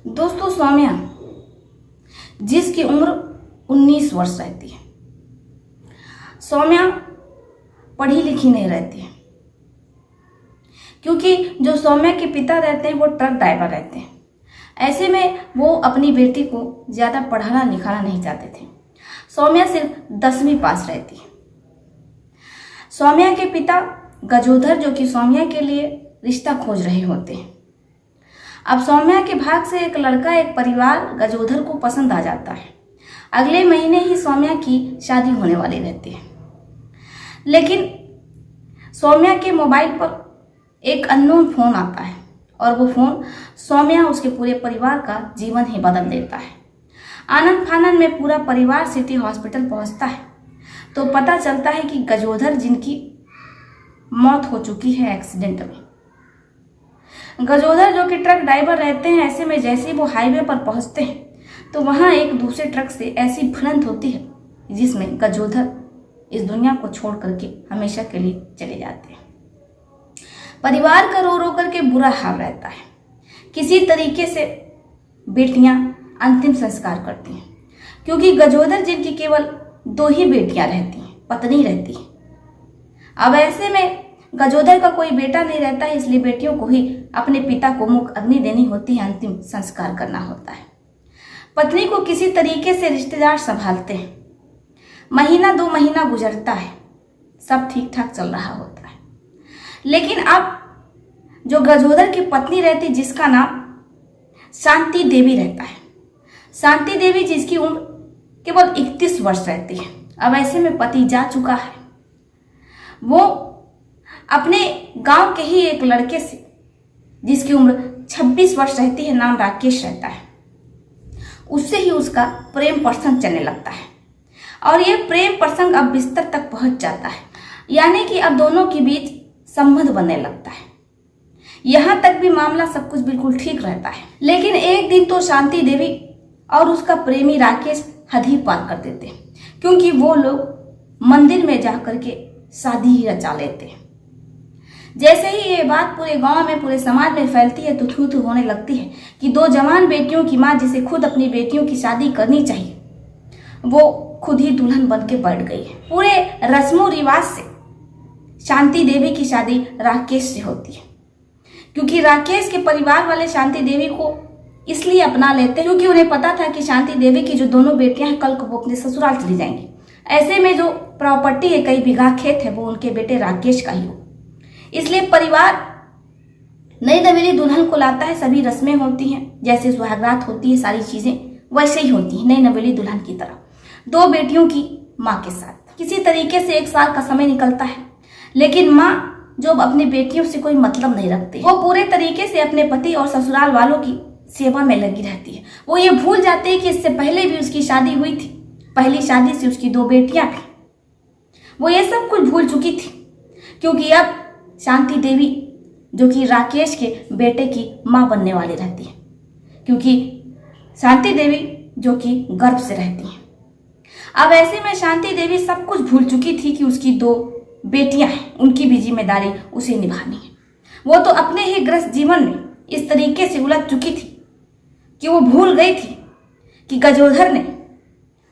दोस्तों, सौम्या जिसकी उम्र 19 वर्ष रहती है, सौम्या पढ़ी लिखी नहीं रहती है, क्योंकि जो सौम्या के पिता रहते हैं वो ट्रक ड्राइवर रहते हैं। ऐसे में वो अपनी बेटी को ज़्यादा पढ़ाना लिखाना नहीं चाहते थे। सौम्या सिर्फ 10वीं पास रहती है। सौम्या के पिता गजोधर, जो कि सौम्या के लिए रिश्ता खोज रहे होते हैं। अब सौम्या के भाग से एक लड़का, एक परिवार गजोधर को पसंद आ जाता है। अगले महीने ही सौम्या की शादी होने वाली रहती है, लेकिन सौम्या के मोबाइल पर एक अननोन फोन आता है और वो फोन सौम्या उसके पूरे परिवार का जीवन ही बदल देता है। आनंद फानन में पूरा परिवार सिटी हॉस्पिटल पहुंचता है तो पता चलता है कि गजोधर, जिनकी मौत हो चुकी है एक्सीडेंट में। गजोधर जो कि ट्रक ड्राइवर रहते हैं, ऐसे में जैसे ही वो हाईवे पर पहुंचते हैं तो वहां एक दूसरे ट्रक से ऐसी भिड़ंत होती है जिसमें गजोधर इस दुनिया को छोड़ करके हमेशा के लिए चले जाते हैं। परिवार का रो रो करके बुरा हाल रहता है। किसी तरीके से बेटियां अंतिम संस्कार करती हैं, क्योंकि गजोधर, जिनकी केवल 2 ही बेटियां रहती हैं, पत्नी रहती है। अब ऐसे में गजोधर का कोई बेटा नहीं रहता है, इसलिए बेटियों को ही अपने पिता को मुख अग्नि देनी होती है, अंतिम संस्कार करना होता है। पत्नी को किसी तरीके से रिश्तेदार संभालते हैं। महीना 2 महीना गुजरता है, सब ठीक ठाक चल रहा होता है। लेकिन अब जो गजोधर की पत्नी रहती, जिसका नाम शांति देवी रहता है, शांति देवी जिसकी उम्र केवल 31 वर्ष रहती है। अब ऐसे में पति जा चुका है। वो अपने गांव के ही एक लड़के से, जिसकी उम्र 26 वर्ष रहती है, नाम राकेश रहता है, उससे ही उसका प्रेम प्रसंग चलने लगता है। और ये प्रेम प्रसंग अब बिस्तर तक पहुंच जाता है, यानी कि अब दोनों के बीच संबंध बनने लगता है। यहां तक भी मामला सब कुछ बिल्कुल ठीक रहता है। लेकिन एक दिन तो शांति देवी और उसका प्रेमी राकेश हद ही पार कर देते हैं, क्योंकि वो लोग मंदिर में जाकर के शादी ही रचा लेते हैं। जैसे ही ये बात पूरे गांव में, पूरे समाज में फैलती है तो थू थू होने लगती है कि 2 जवान बेटियों की मां, जिसे खुद अपनी बेटियों की शादी करनी चाहिए, वो खुद ही दुल्हन बन के बैठ गई है। पूरे रस्मों रिवाज से शांति देवी की शादी राकेश से होती है, क्योंकि राकेश के परिवार वाले शांति देवी को इसलिए अपना लेते हैं क्योंकि उन्हें पता था कि शांति देवी की जो दोनों बेटियां हैं, कल को वो अपने ससुराल चली जाएंगी। ऐसे में जो प्रॉपर्टी है, कई बीघा खेत है, वो उनके बेटे राकेश का ही हो। इसलिए परिवार नई नवेली दुल्हन को लाता है। सभी रस्में होती हैं, जैसे सुहागरात होती है, सारी चीजें वैसे ही होती हैं नई नवेली दुल्हन की तरह, 2 बेटियों की माँ के साथ। किसी तरीके से 1 साल का समय निकलता है, लेकिन माँ जो अपनी बेटियों से कोई मतलब नहीं रखती, वो पूरे तरीके से अपने पति और ससुराल वालों की सेवा में लगी रहती है। वो ये भूल जाते हैं कि इससे पहले भी उसकी शादी हुई थी, पहली शादी से उसकी 2 बेटियां थी। वो ये सब कुछ भूल चुकी थी, क्योंकि अब शांति देवी, जो कि राकेश के बेटे की मां बनने वाली रहती है, क्योंकि शांति देवी जो कि गर्भ से रहती है। अब ऐसे में शांति देवी सब कुछ भूल चुकी थी कि उसकी 2 बेटियां हैं, उनकी भी जिम्मेदारी उसे निभानी है। वो तो अपने ही ग्रस्त जीवन में इस तरीके से उलझ चुकी थी कि वो भूल गई थी कि गजोधर ने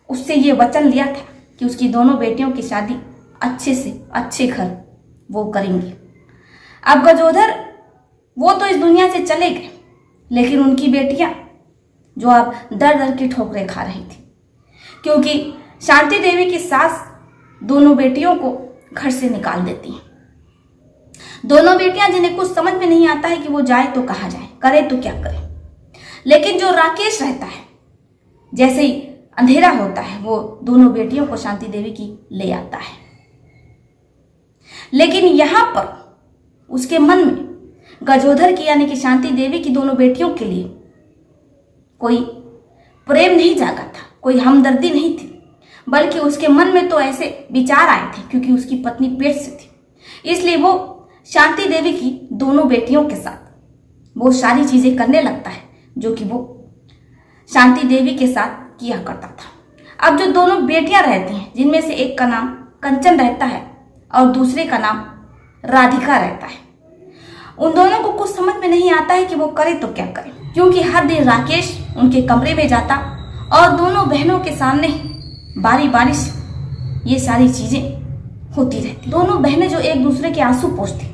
उससे ये वचन लिया था कि उसकी दोनों बेटियों की शादी अच्छे से अच्छे घर वो करेंगी। अब गजोधर वो तो इस दुनिया से चले गए, लेकिन उनकी बेटियां जो अब दर दर की ठोकरें खा रही थी, क्योंकि शांति देवी की सास दोनों बेटियों को घर से निकाल देती हैं। दोनों बेटियां, जिन्हें कुछ समझ में नहीं आता है कि वो जाए तो कहाँ जाए, करे तो क्या करे। लेकिन जो राकेश रहता है, जैसे ही अंधेरा होता है, वो दोनों बेटियों को शांति देवी की ले आता है। लेकिन यहां पर उसके मन में गजोधर की, यानी कि शांति देवी की दोनों बेटियों के लिए कोई प्रेम नहीं जागा था, कोई हमदर्दी नहीं थी, बल्कि उसके मन में तो ऐसे विचार आए थे, क्योंकि उसकी पत्नी पेट से थी। इसलिए वो शांति देवी की दोनों बेटियों के साथ वो सारी चीजें करने लगता है जो कि वो शांति देवी के साथ किया करता था। अब जो दोनों बेटियां रहती हैं, जिनमें से एक का नाम कंचन रहता है और दूसरे का नाम राधिका रहता है, उन दोनों को कुछ समझ में नहीं आता है कि वो करे तो क्या करे, क्योंकि हर दिन राकेश उनके कमरे में जाता और दोनों बहनों के सामने बारी बारी से ये सारी चीजें होती रहती। दोनों बहनें जो एक दूसरे के आंसू पोंछती,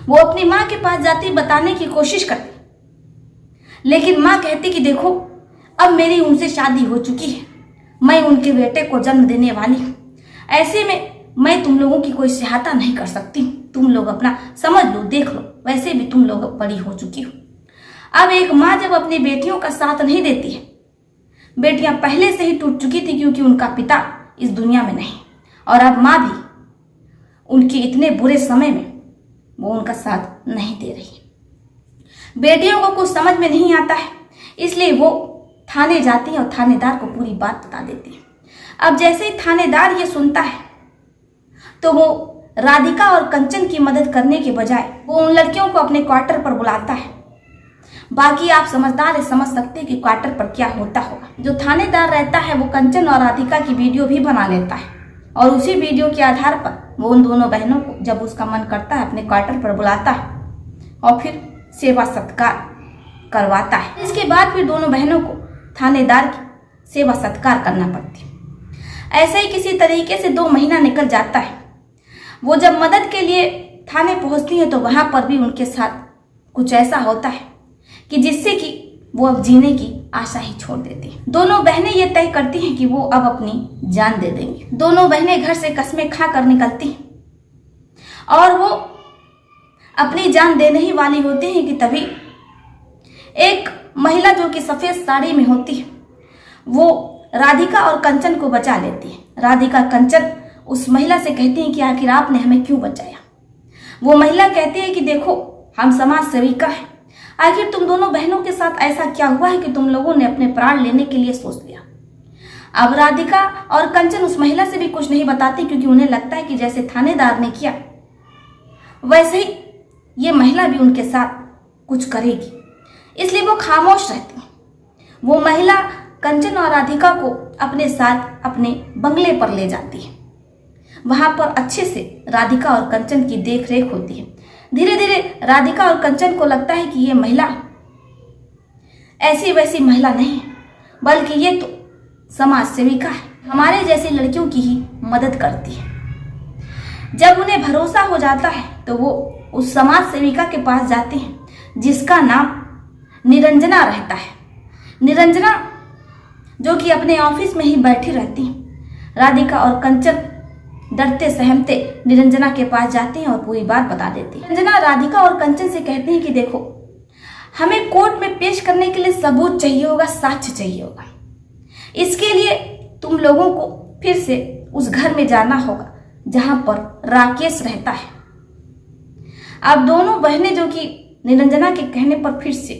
वो अपनी माँ के पास जाती, बताने की कोशिश करती, लेकिन माँ कहती कि देखो अब मेरी उनसे शादी हो चुकी है, मैं उनके बेटे को जन्म देने वाली हूँ, ऐसे में मैं तुम लोगों की कोई सहायता नहीं कर सकती हूँ, तुम लोग अपना समझ लो, देख लो, वैसे भी तुम लोग बड़ी हो चुकी हो। अब एक माँ जब अपनी बेटियों का साथ नहीं देती है, बेटियां पहले से ही टूट चुकी थी क्योंकि उनका पिता इस दुनिया में नहीं, और अब माँ भी उनके इतने बुरे समय में वो उनका साथ नहीं दे रही है। बेटियों को कुछ समझ में नहीं आता है, इसलिए वो थाने जाती है और थानेदार को पूरी बात बता देती है। अब जैसे ही थानेदार ये सुनता है तो वो राधिका और कंचन की मदद करने के बजाय वो उन लड़कियों को अपने क्वार्टर पर बुलाता है। बाकी आप समझदार है, समझ सकते हैं कि क्वार्टर पर क्या होता होगा। जो थानेदार रहता है वो कंचन और राधिका की वीडियो भी बना लेता है और उसी वीडियो के आधार पर वो उन दोनों बहनों को जब उसका मन करता है अपने क्वार्टर पर बुलाता है और फिर सेवा सत्कार करवाता है। इसके बाद फिर दोनों बहनों को थानेदार की सेवा सत्कार करना पड़ती है। ऐसे ही किसी तरीके से 2 महीना निकल जाता है। वो जब मदद के लिए थाने पहुंचती है तो वहां पर भी उनके साथ कुछ ऐसा होता है कि जिससे कि वो अब जीने की आशा ही छोड़ देती है। दोनों बहनें ये तय करती हैं कि वो अब अपनी जान दे देंगी। दोनों बहनें घर से कस्में खा कर निकलती हैं और वो अपनी जान देने ही वाली होती हैं कि तभी एक महिला जो कि सफेद साड़ी में होती है वो राधिका और कंचन को बचा लेती है। राधिका कंचन उस महिला से कहती है कि आखिर आपने हमें क्यों बचाया। वो महिला कहती है कि देखो हम समाज सेविका हैं, आखिर तुम दोनों बहनों के साथ ऐसा क्या हुआ है कि तुम लोगों ने अपने प्राण लेने के लिए सोच लिया। अब राधिका और कंचन उस महिला से भी कुछ नहीं बताती क्योंकि उन्हें लगता है कि जैसे थानेदार ने किया वैसे ही ये महिला भी उनके साथ कुछ करेगी, इसलिए वो खामोश रहती है। वो महिला कंचन और राधिका को अपने साथ अपने बंगले पर ले जाती है। वहां पर अच्छे से राधिका और कंचन की देखरेख होती है। धीरे धीरे राधिका और कंचन को लगता है कि ये महिला ऐसी वैसी महिला नहीं है, बल्कि ये तो समाज सेविका है, हमारे जैसी लड़कियों की ही मदद करती है। जब उन्हें भरोसा हो जाता है तो वो उस समाज सेविका के पास जाती हैं जिसका नाम निरंजना रहता है। निरंजना जो कि अपने ऑफिस में ही बैठी रहती है। राधिका और कंचन डरते सहमते निरंजना के पास जाती हैं और पूरी बात बता देती है। निरंजना राधिका और कंचन से कहती हैं कि देखो हमें कोर्ट में पेश करने के लिए सबूत चाहिए होगा, साक्ष्य चाहिए होगा। इसके लिए तुम लोगों को फिर से उस घर में जाना होगा जहां पर राकेश रहता है। अब दोनों बहनें जो कि निरंजना के कहने पर फिर से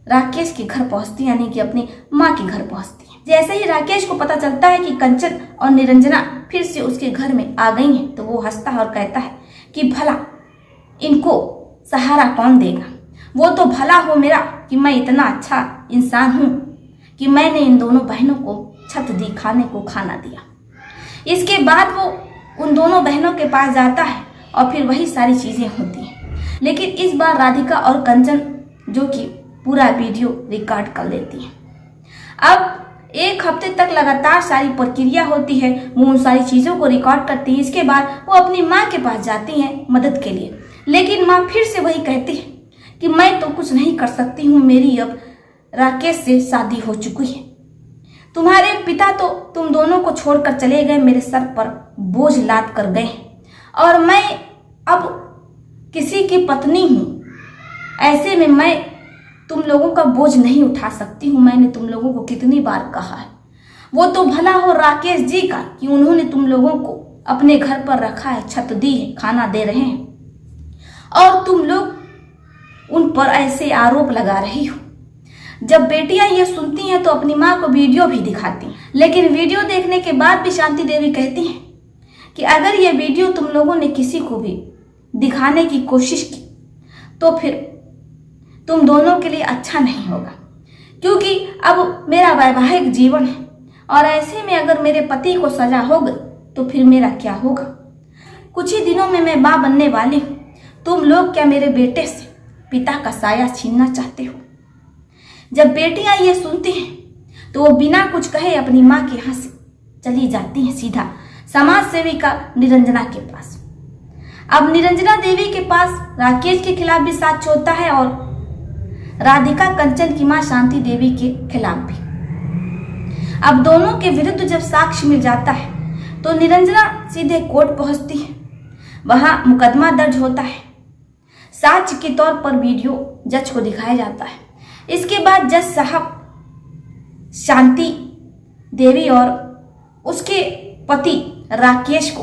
राकेश के घर पहुंचती, यानी कि अपनी माँ के घर पहुंचती है। जैसे ही राकेश को पता चलता है कि कंचन और निरंजना फिर से उसके घर में आ गई हैं तो वो हंसता है और कहता है कि भला इनको सहारा कौन देगा। वो तो भला हो मेरा कि मैं इतना अच्छा इंसान हूँ कि मैंने इन दोनों बहनों को छत दी, खाने को खाना दिया। इसके बाद वो उन दोनों बहनों के पास जाता है और फिर वही सारी चीजें होती हैं। लेकिन इस बार राधिका और कंचन जो कि पूरा वीडियो रिकॉर्ड कर लेती हैं। अब 1 हफ्ते तक लगातार सारी प्रक्रिया होती है, वो उन सारी चीज़ों को रिकॉर्ड करती है। इसके बाद वो अपनी माँ के पास जाती हैं मदद के लिए, लेकिन माँ फिर से वही कहती है कि मैं तो कुछ नहीं कर सकती हूँ, मेरी अब राकेश से शादी हो चुकी है। तुम्हारे पिता तो तुम दोनों को छोड़कर चले गए, मेरे सर पर बोझ लाद कर गए और मैं अब किसी की पत्नी हूँ। ऐसे में मैं तुम लोगों का बोझ नहीं उठा सकती हूँ। मैंने तुम लोगों को कितनी बार कहा है। वो तो भला हो राकेश जी का कि उन्होंने तुम लोगों को अपने घर पर रखा है, छत दी है, खाना दे रहे हैं और तुम लोग उन पर ऐसे आरोप लगा रही हो। जब बेटियां ये सुनती हैं तो अपनी माँ को वीडियो भी दिखाती हैं, लेकिन वीडियो देखने के बाद भी शांति देवी कहती हैं कि अगर ये वीडियो तुम लोगों ने किसी को भी दिखाने की कोशिश की तो फिर तुम दोनों के लिए अच्छा नहीं होगा, क्योंकि अब मेरा वैवाहिक जीवन है और ऐसे में अगर मेरे पति को सजा हो गई तो फिर मेरा क्या होगा। कुछ ही दिनों में मैं माँ बनने वाली हूँ। तुम लोग क्या मेरे बेटे से पिता का साया छीनना चाहते हो। जब बेटियां ये सुनती हैं तो वो बिना कुछ कहे अपनी माँ के यहाँ से चली जाती हैं सीधा समाज सेविका निरंजना के पास। अब निरंजना देवी के पास राकेश के खिलाफ भी साक्ष्य होता है और राधिका कंचन की मां शांति देवी के खिलाफ भी। अब दोनों के विरुद्ध जब साक्ष्य मिल जाता है तो निरंजना सीधे कोर्ट पहुंचती है। वहां मुकदमा दर्ज होता है। साक्ष्य के तौर पर वीडियो जज को दिखाया जाता है। इसके बाद जज साहब शांति देवी और उसके पति राकेश को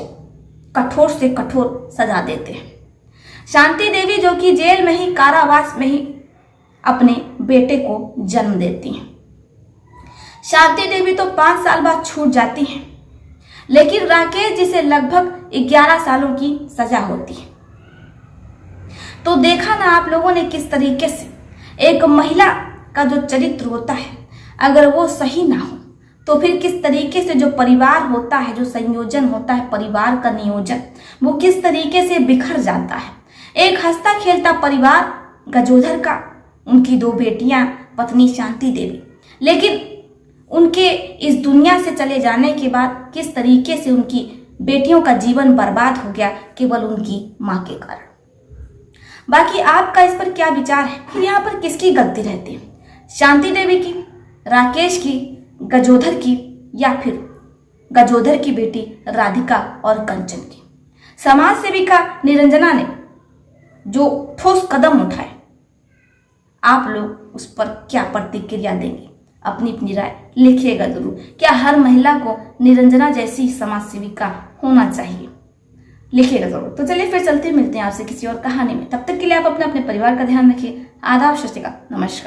कठोर से कठोर सजा देते हैं। शांति देवी जो कि जेल में ही कारावास में ही अपने बेटे को जन्म देती हैं। शांति देवी तो 5 साल बाद छूट जाती हैं, लेकिन राकेश जिसे लगभग 11 सालों की सजा होती है। तो देखा ना आप लोगों ने किस तरीके से एक महिला का जो चरित्र होता है अगर वो सही ना हो तो फिर किस तरीके से जो परिवार होता है, जो संयोजन होता है परिवार का नियोजन, वो किस तरीके से बिखर जाता है। एक हंसता खेलता परिवार गजोधर का, उनकी 2 बेटियां, पत्नी शांति देवी, लेकिन उनके इस दुनिया से चले जाने के बाद किस तरीके से उनकी बेटियों का जीवन बर्बाद हो गया केवल उनकी मां के कारण। बाकी आपका इस पर क्या विचार है? फिर यहाँ पर किसकी गलती रहती है? शांति देवी की, राकेश की, गजोधर की, या फिर गजोधर की बेटी राधिका और कंचन की? समाज सेविका निरंजना ने जो ठोस कदम उठाए, आप लोग उस पर क्या प्रतिक्रिया देंगे? अपनी अपनी राय लिखिएगा जरूर। क्या हर महिला को निरंजना जैसी समाज सेविका होना चाहिए? लिखिएगा जरूर। तो चलिए फिर चलते मिलते हैं आपसे किसी और कहानी में। तब तक के लिए आप अपने परिवार का ध्यान रखिए। आदाब, सत श्री अकाल, नमस्कार।